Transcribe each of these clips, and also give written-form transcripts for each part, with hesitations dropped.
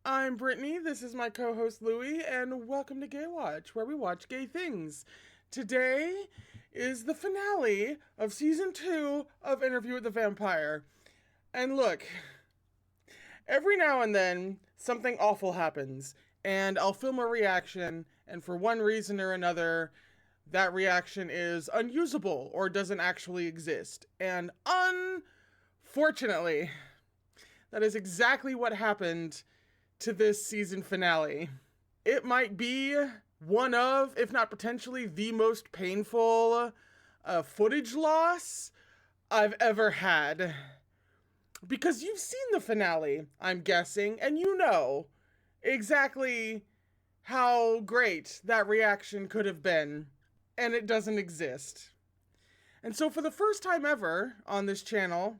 I'm Brittany, this is my co-host Louie, and welcome to Gaywatch, where we watch gay things. Today is the finale of Season 2 of Interview with the Vampire. And look, every now and then, something awful happens, and I'll film a reaction, and for one reason or another, that reaction is unusable or doesn't actually exist. And unfortunately, that is exactly what happened to this season finale. It might be one of, if not potentially, the most painful footage loss I've ever had. Because you've seen the finale, I'm guessing, and you know exactly how great that reaction could have been, and it doesn't exist. And so for the first time ever on this channel,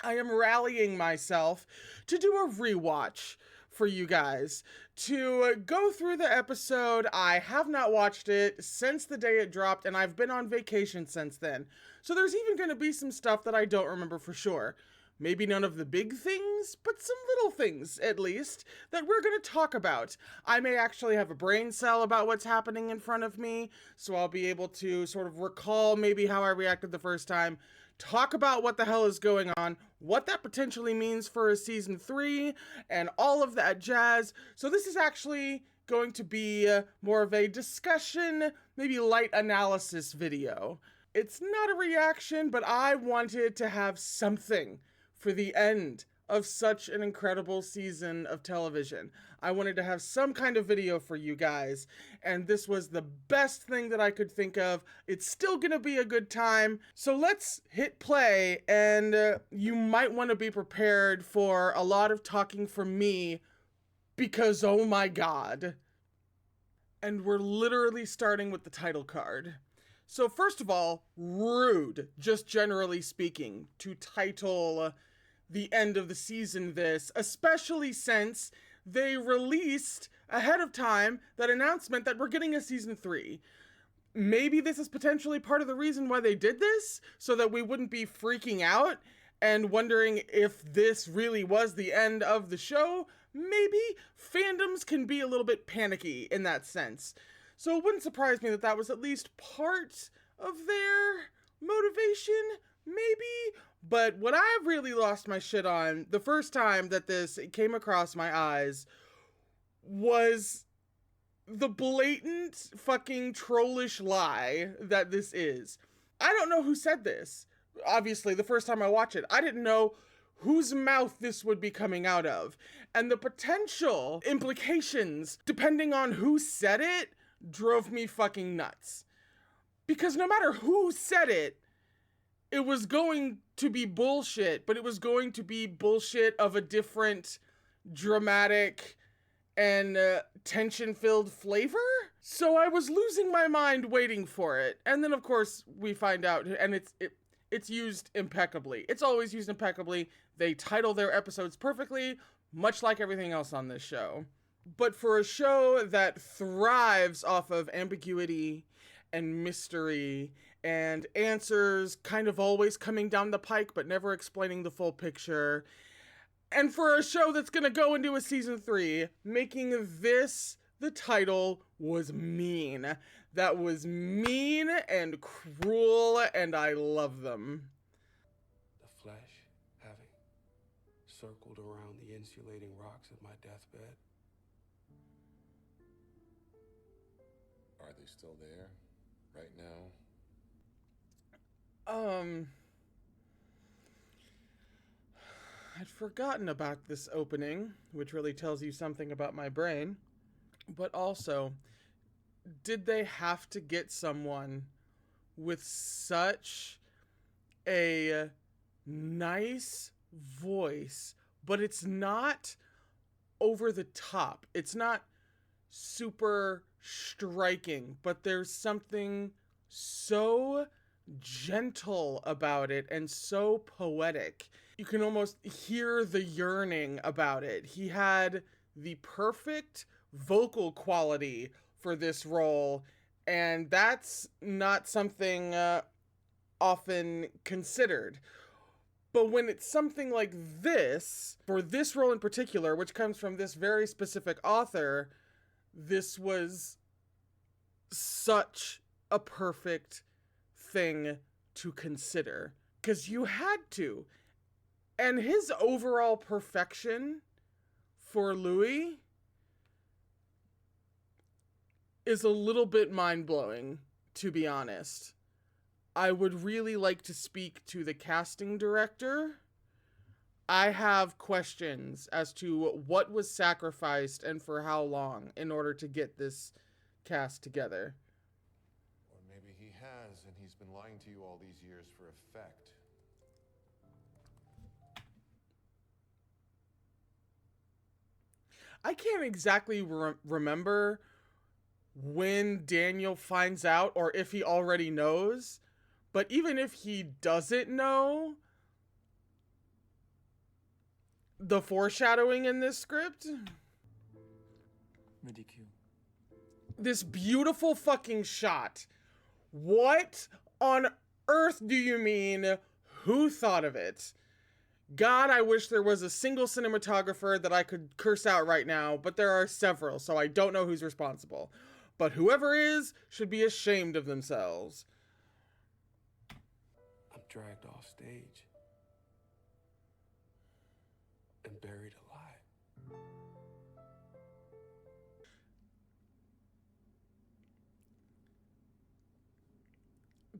I am rallying myself to do a rewatch for you guys, to go through the episode. I have not watched it since the day it dropped, and I've been on vacation since then. So there's even going to be some stuff that I don't remember for sure. Maybe none of the big things, but some little things, at least, that we're going to talk about. I may actually have a brain cell about what's happening in front of me, so I'll be able to sort of recall maybe how I reacted the first time, talk about what the hell is going on, what that potentially means for a season 3, and all of that jazz. So this is actually going to be more of a discussion, maybe light analysis video. It's not a reaction, but I wanted to have something for the end of such an incredible season of television. I wanted to have some kind of video for you guys, and this was the best thing that I could think of. It's still gonna be a good time, so let's hit play, and you might want to be prepared for a lot of talking from me, because oh my god. And we're literally starting with the title card. So first of all, rude, just generally speaking, to title the end of the season this, especially since they released ahead of time that announcement that we're getting a season 3. Maybe this is potentially part of the reason why they did this, so that we wouldn't be freaking out and wondering if this really was the end of the show. Maybe fandoms can be a little bit panicky in that sense. So it wouldn't surprise me that that was at least part of their motivation, maybe. But what I really lost my shit on the first time that this came across my eyes was the blatant fucking trollish lie that this is. I don't know who said this. Obviously, the first time I watched it, I didn't know whose mouth this would be coming out of. And the potential implications, depending on who said it, drove me fucking nuts. Because no matter who said it, it was going to be bullshit, but it was going to be bullshit of a different dramatic and tension-filled flavor. So I was losing my mind waiting for it. And then of course we find out, and it's used impeccably. It's always used impeccably. They title their episodes perfectly, much like everything else on this show. But for a show that thrives off of ambiguity and mystery and answers kind of always coming down the pike but never explaining the full picture, and for a show that's gonna go into a season 3, making this the title was mean. That was mean and cruel, and I love them. The flesh having circled around the insulating rocks of my deathbed. Are they still there right now? I'd forgotten about this opening, which really tells you something about my brain. But also, did they have to get someone with such a nice voice, but it's not over the top. It's not super striking, but there's something so gentle about it and so poetic. You can almost hear the yearning about it. He had the perfect vocal quality for this role, and that's not something often considered. But when it's something like this, for this role in particular, which comes from this very specific author, this was such a perfect thing to consider. Because you had to. And his overall perfection for Louis is a little bit mind-blowing, to be honest. I would really like to speak to the casting director. I have questions as to what was sacrificed and for how long in order to get this cast together. Or maybe he has, and he's been lying to you all these years for effect. I can't exactly remember when Daniel finds out or if he already knows. But even if he doesn't know, the foreshadowing in this script, Ridicule. this beautiful fucking shot. What on earth do you mean? Who thought of it? God, I wish there was a single cinematographer that I could curse out right now, but there are several, so I don't know who's responsible. But whoever is should be ashamed of themselves. Dragged off stage and buried alive.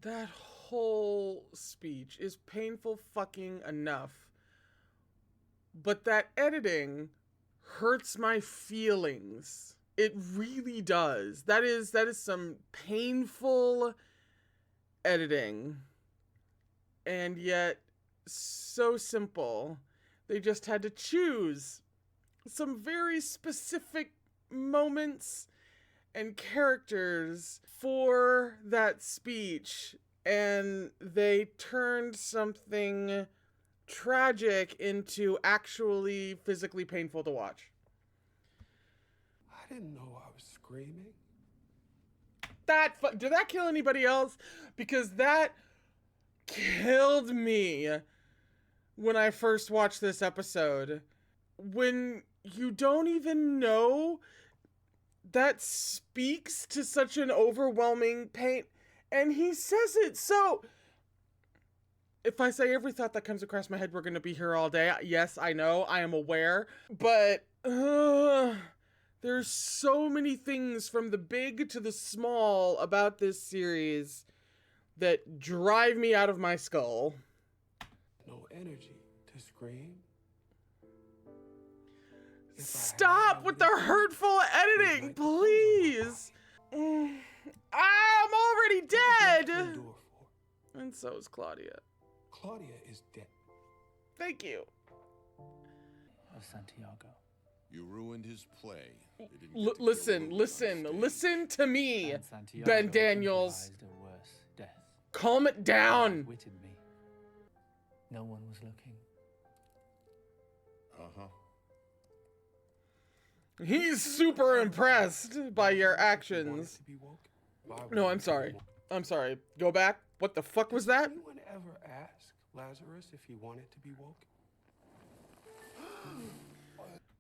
That whole speech is painful fucking enough. But that editing hurts my feelings. It really does. That is some painful editing. And yet, so simple. They just had to choose some very specific moments and characters for that speech. And they turned something tragic into actually physically painful to watch. I didn't know I was screaming. Did that kill anybody else? Because that killed me when I first watched this episode. When you don't even know, that speaks to such an overwhelming pain, and he says it so... If I say every thought that comes across my head, we're gonna be here all day. Yes, I know, I am aware, but there's so many things from the big to the small about this series that drive me out of my skull. No energy to scream. Stop with the hurtful editing, please. I'm already dead. And so is Claudia. Claudia is dead. Thank you. Of Santiago. You ruined his play. They didn't get to kill Listen Louis on stage. listen to me, And Santiago Ben Daniels. improvised a worse death. Calm it down. Outwitted me. No one was looking. Uh-huh. He's super impressed by your actions. To be woke? Why No, would I'm he sorry. be woke? I'm sorry. Go back. What the fuck was that? Did anyone ever ask Lazarus if he wanted to be woke?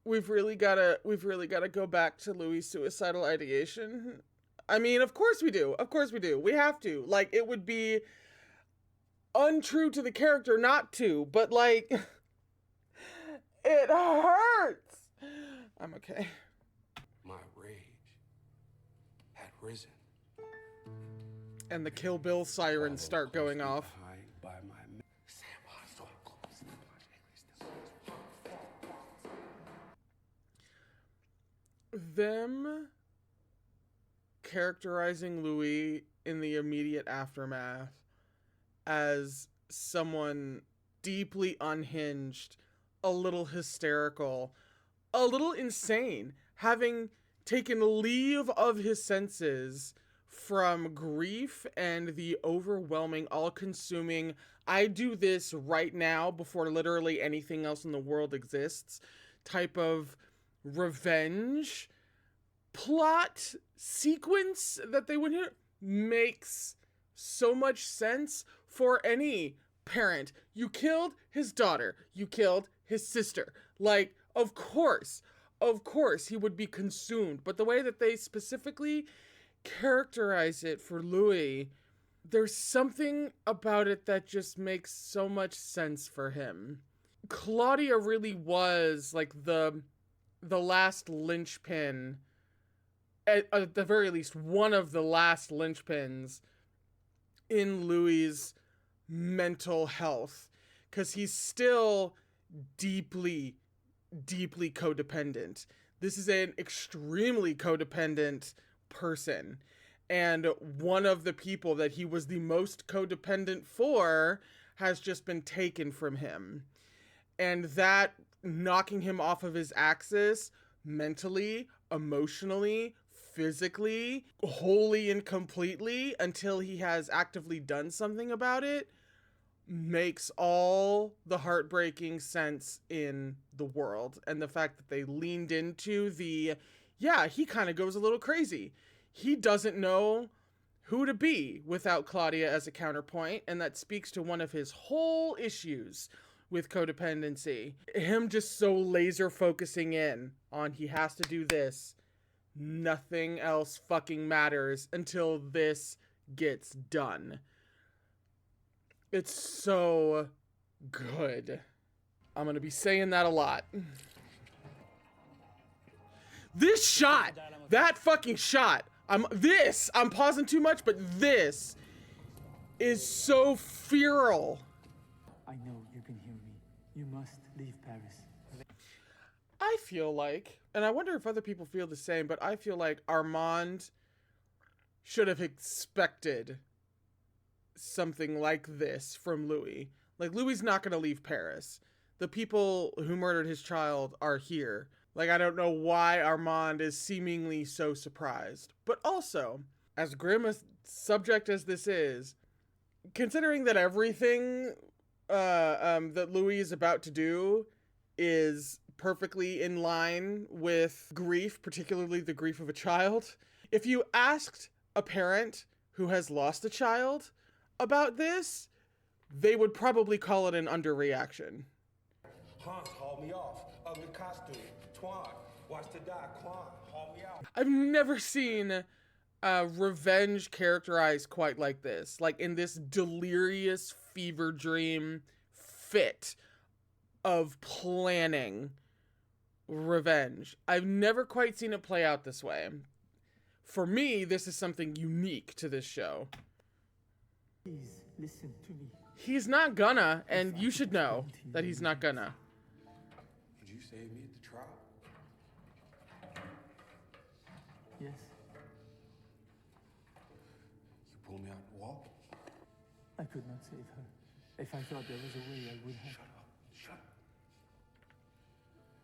We've really gotta go back to Louis' suicidal ideation. I mean, of course we do. Of course we do. We have to. Like, it would be untrue to the character not to, but like, it hurts. I'm okay. My rage had risen. And the Kill Bill sirens start going off. Behind by my Them characterizing Louis in the immediate aftermath as someone deeply unhinged, a little hysterical, a little insane, having taken leave of his senses from grief and the overwhelming, all-consuming, I do this right now before literally anything else in the world exists, type of revenge plot sequence that they would hear makes so much sense for any parent. You killed his daughter. You killed his sister. Like, of course he would be consumed. But the way that they specifically characterize it for Louis, there's something about it that just makes so much sense for him. Claudia really was like the last linchpin, at the very least, one of the last linchpins in Louis's mental health, because he's still deeply, deeply codependent. This is an extremely codependent person. And one of the people that he was the most codependent for has just been taken from him. And that knocking him off of his axis mentally, emotionally, physically, wholly and completely, until he has actively done something about it, makes all the heartbreaking sense in the world. And the fact that they leaned into he kind of goes a little crazy. He doesn't know who to be without Claudia as a counterpoint, and that speaks to one of his whole issues with codependency. Him just so laser focusing in on he has to do this. Nothing else fucking matters until this gets done. It's so good. I'm gonna be saying that a lot. This shot! That fucking shot! I'm pausing too much, but this is so feral. I know you can hear me. You must leave Paris. I feel like, and I wonder if other people feel the same, but I feel like Armand should have expected something like this from Louis. Like, Louis's not going to leave Paris. The people who murdered his child are here. Like, I don't know why Armand is seemingly so surprised. But also, as grim a subject as this is, considering that everything that Louis is about to do is perfectly in line with grief, particularly the grief of a child, if you asked a parent who has lost a child about this, they would probably call it an underreaction. Hans, haul me off. Ugly costume. Twan, watch to die. Quan, haul me out. I've never seen revenge characterized quite like this. Like, in this delirious fever dream fit of planning revenge. I've never quite seen it play out this way. For me, this is something unique to this show. Please listen to me. He's not gonna, and you should know that he's not gonna. Would you save me at the trial? Yes, You pull me out and walk? I could not save her. If I thought there was a way, I would have. Shut up.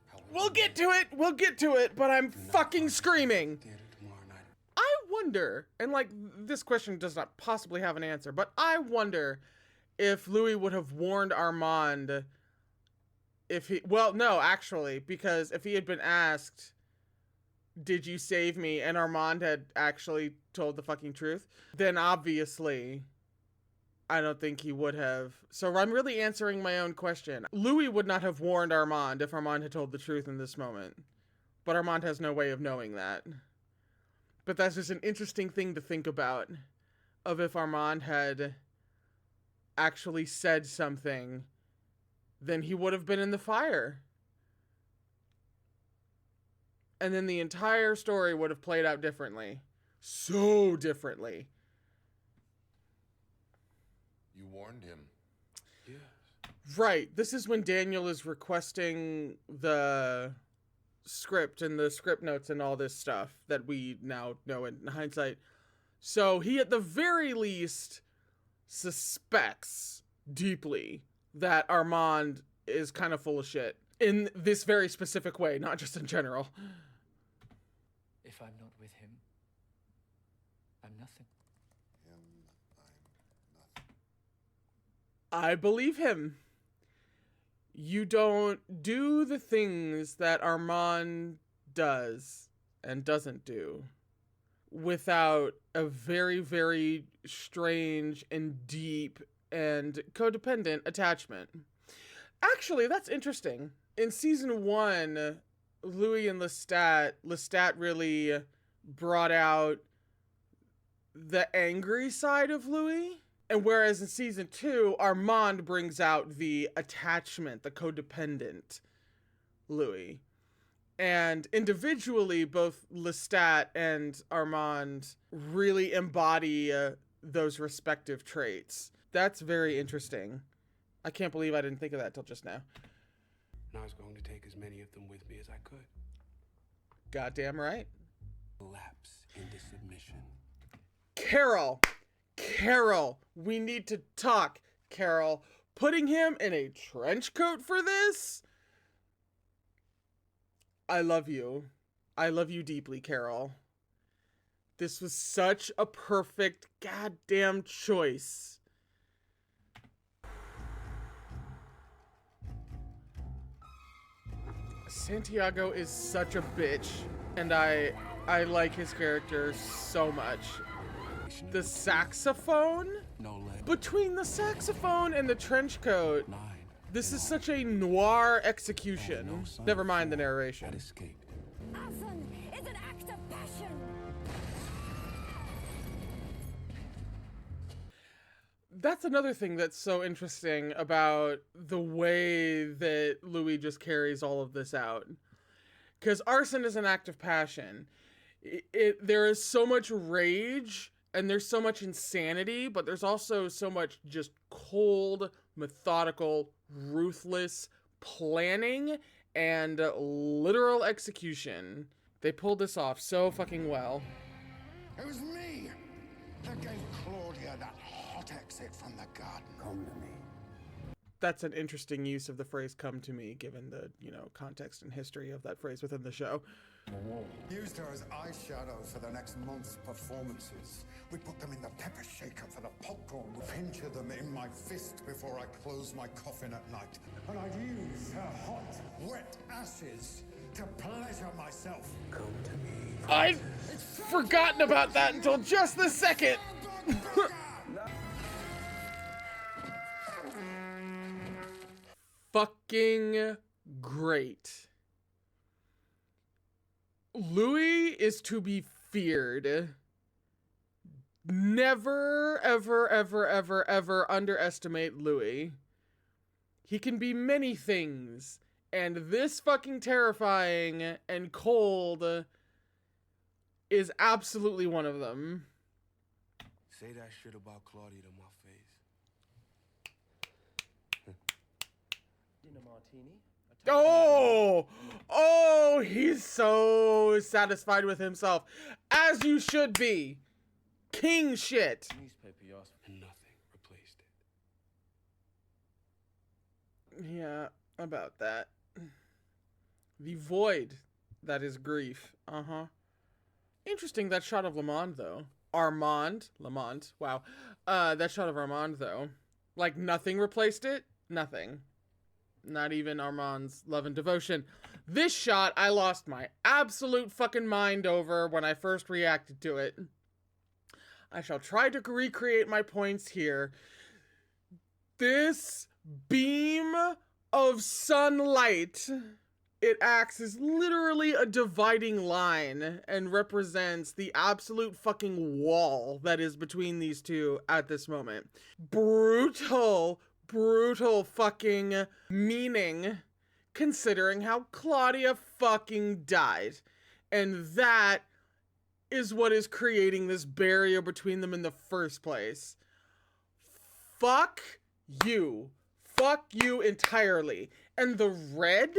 However, We'll get to it, but I'm fucking screaming. theater tomorrow night. I wonder, and like, this question does not possibly have an answer, but I wonder if Louis would have warned Armand because if he had been asked, did you save me? And Armand had actually told the fucking truth, then obviously I don't think he would have. So I'm really answering my own question. Louis would not have warned Armand if Armand had told the truth in this moment. But Armand has no way of knowing that. But that's just an interesting thing to think about, of if Armand had actually said something, then he would have been in the fire. And then the entire story would have played out differently. So differently. You warned him. Yes. Right. This is when Daniel is requesting the script and the script notes and all this stuff that we now know in hindsight. So he at the very least suspects deeply that Armand is kind of full of shit in this very specific way, not just in general. If I'm not with him, I'm nothing. Him, I'm nothing. I believe him. You don't do the things that Armand does and doesn't do without a very, very strange and deep and codependent attachment. Actually, that's interesting. In season 1, Louis and Lestat really brought out the angry side of Louis. And whereas in season 2, Armand brings out the attachment, the codependent Louis. And individually, both Lestat and Armand really embody those respective traits. That's very interesting. I can't believe I didn't think of that till just now. And I was going to take as many of them with me as I could. Goddamn right. Lapse into submission. Carol, we need to talk. Carol, putting him in a trench coat for this? I love you. I love you deeply, Carol. This was such a perfect goddamn choice. Santiago is such a bitch, and I like his character so much. The saxophone? Between the saxophone and the trench coat, this is such a noir execution. Never mind the narration. Arson is an act of passion. That's another thing that's so interesting about the way that Louis just carries all of this out. Because arson is an act of passion. There is so much rage and there's so much insanity, but there's also so much just cold, methodical, ruthless planning and literal execution. They pulled this off so fucking well. It was me that gave Claudia that hot exit from the garden. Come to me. That's an interesting use of the phrase "come to me," given the, context and history of that phrase within the show. Used her as eyeshadow for the next month's performances. We put them in the pepper shaker for the popcorn. We pincher them in my fist before I close my coffin at night. And I'd use her hot, wet ashes to pleasure myself. Come to me. I'd forgotten about that until just this second. Fucking great. Louis is to be feared. Never, ever, ever, ever, ever underestimate Louis. He can be many things, and this fucking terrifying and cold is absolutely one of them. Say that shit about Claudia to my face. Dinner martini. Oh, he's so satisfied with himself. As you should be. King shit. Newspaper you asked for. And nothing replaced it. Yeah, about that. The void that is grief. Interesting, that shot of Lamont, though. Lamont, wow. That shot of Armand, though. Like, nothing replaced it? Nothing. Not even Armand's love and devotion. This shot, I lost my absolute fucking mind over when I first reacted to it. I shall try to recreate my points here. This beam of sunlight, it acts as literally a dividing line and represents the absolute fucking wall that is between these two at this moment. Brutal fucking meaning, considering how Claudia fucking died. And that is what is creating this barrier between them in the first place. Fuck you. Fuck you entirely. And the red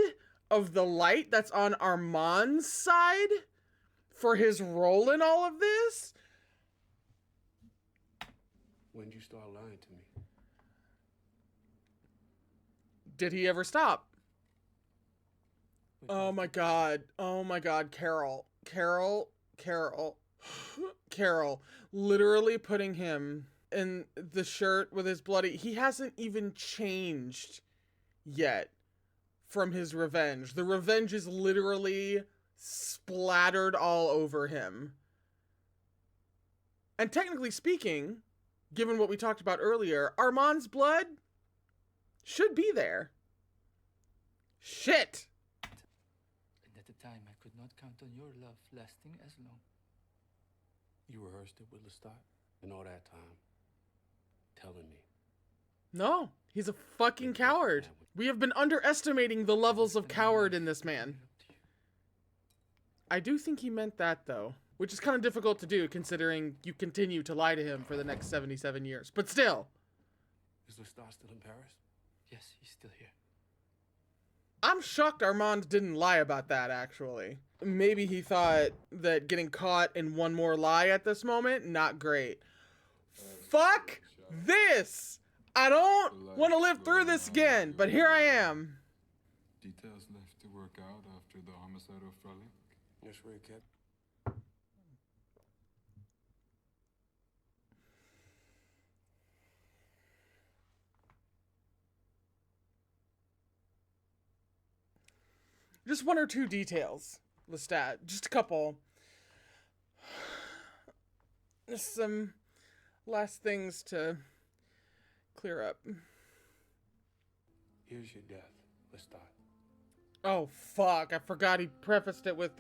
of the light that's on Armand's side for his role in all of this? When did you start lying to me? Did he ever stop? Oh my god, Carol. Literally putting him in the shirt with his bloody... He hasn't even changed yet from his revenge. The revenge is literally splattered all over him. And technically speaking, given what we talked about earlier, Armand's blood should be there. Shit. And at the time, I could not count on your love lasting as long. You rehearsed it with Lestat and all that time, telling me. No, he's a fucking coward. We have been underestimating the levels of coward in this man. I do think he meant that, though, which is kind of difficult to do considering you continue to lie to him for the next 77 years. But still. Is Lestat still in Paris? Yes, he's still here. I'm shocked Armand didn't lie about that, actually. Maybe he thought that getting caught in one more lie at this moment, not great. Fuck this! I don't want to live through this again, but here I am. Details left to work out after the homicide of Frolic. Yes, Ray, Cap. Just one or two details, Lestat. Just a couple. Just some last things to clear up. Here's your death, Lestat. Oh, fuck. I forgot he prefaced it with...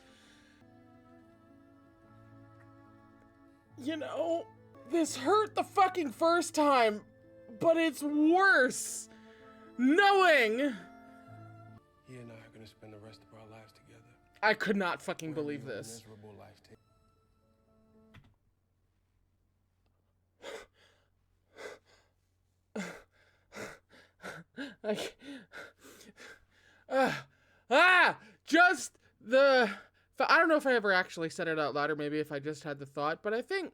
You know, this hurt the fucking first time, but it's worse knowing... He and I are gonna spend the rest of our lives together. I could not fucking believe this. Miserable life. Just the... I don't know if I ever actually said it out loud or maybe if I just had the thought, but I think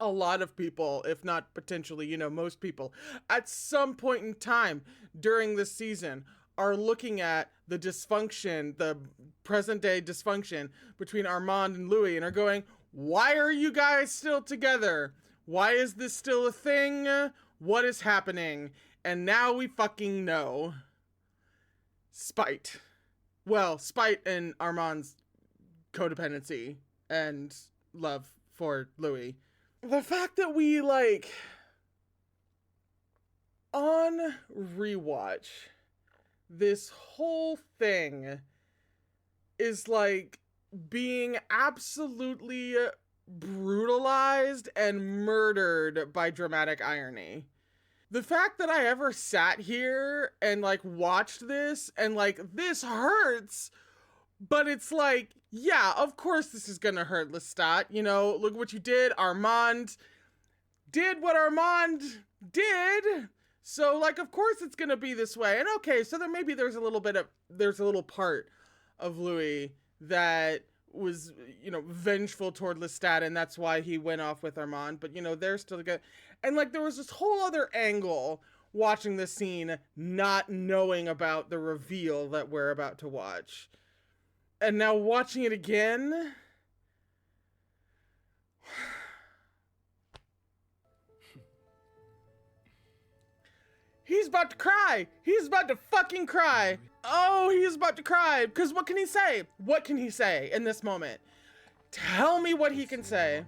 a lot of people, if not potentially, you know, most people, at some point in time during this season are looking at the dysfunction, the present day dysfunction between Armand and Louis and are going, why are you guys still together? Why is this still a thing? What is happening? And now we fucking know. Spite. Well, spite and Armand's codependency and love for Louis. The fact that we, like, on rewatch, this whole thing is, like, being absolutely brutalized and murdered by dramatic irony. The fact that I ever sat here and, like, watched this and, like, this hurts, but it's like, yeah, of course this is gonna hurt, Lestat. You know, look what you did. Armand did what Armand did. So, like, of course it's gonna be this way. And okay, so there maybe there's a little part of Louis that was, you know, vengeful toward Lestat, and that's why he went off with Armand. But, you know, they're still good. And, like, there was this whole other angle watching this scene, not knowing about the reveal that we're about to watch. And now watching it again... He's about to cry! He's about to fucking cry! Oh, he's about to cry! Because what can he say? What can he say in this moment? Tell me what he can say.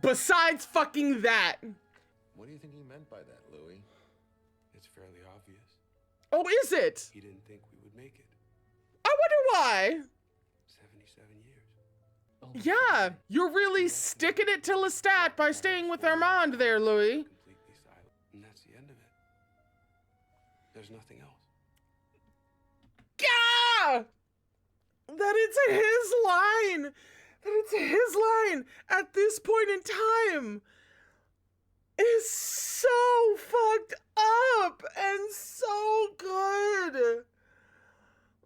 Besides fucking that! What do you think he meant by that, Louis? It's fairly obvious. Oh, is it? He didn't think we would make it. I wonder why. 77 years. Yeah, you're really sticking it to Lestat by staying with Armand there, Louis. Completely silent. And that's the end of it. There's nothing else. Yeah! That it's his line. That it's his line at this point in time is so fucked up and so good.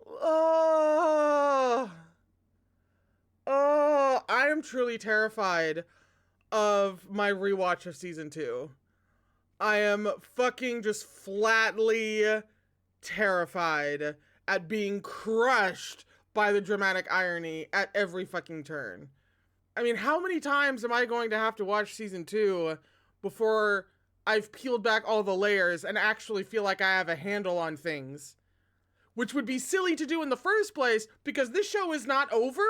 Oh, I am truly terrified of my rewatch of season 2. I am fucking just flatly terrified at being crushed by the dramatic irony at every fucking turn. I mean, how many times am I going to have to watch season 2 before I've peeled back all the layers and actually feel like I have a handle on things? which would be silly to do in the first place because this show is not over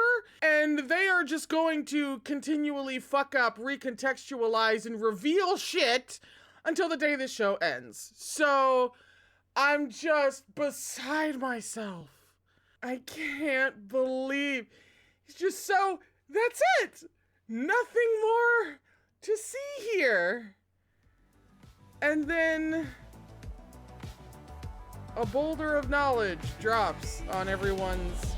and they are just going to continually fuck up, recontextualize, and reveal shit until the day this show ends. So I'm just beside myself. I can't believe it's just so, that's it. Nothing more to see here. And then a boulder of knowledge drops on everyone's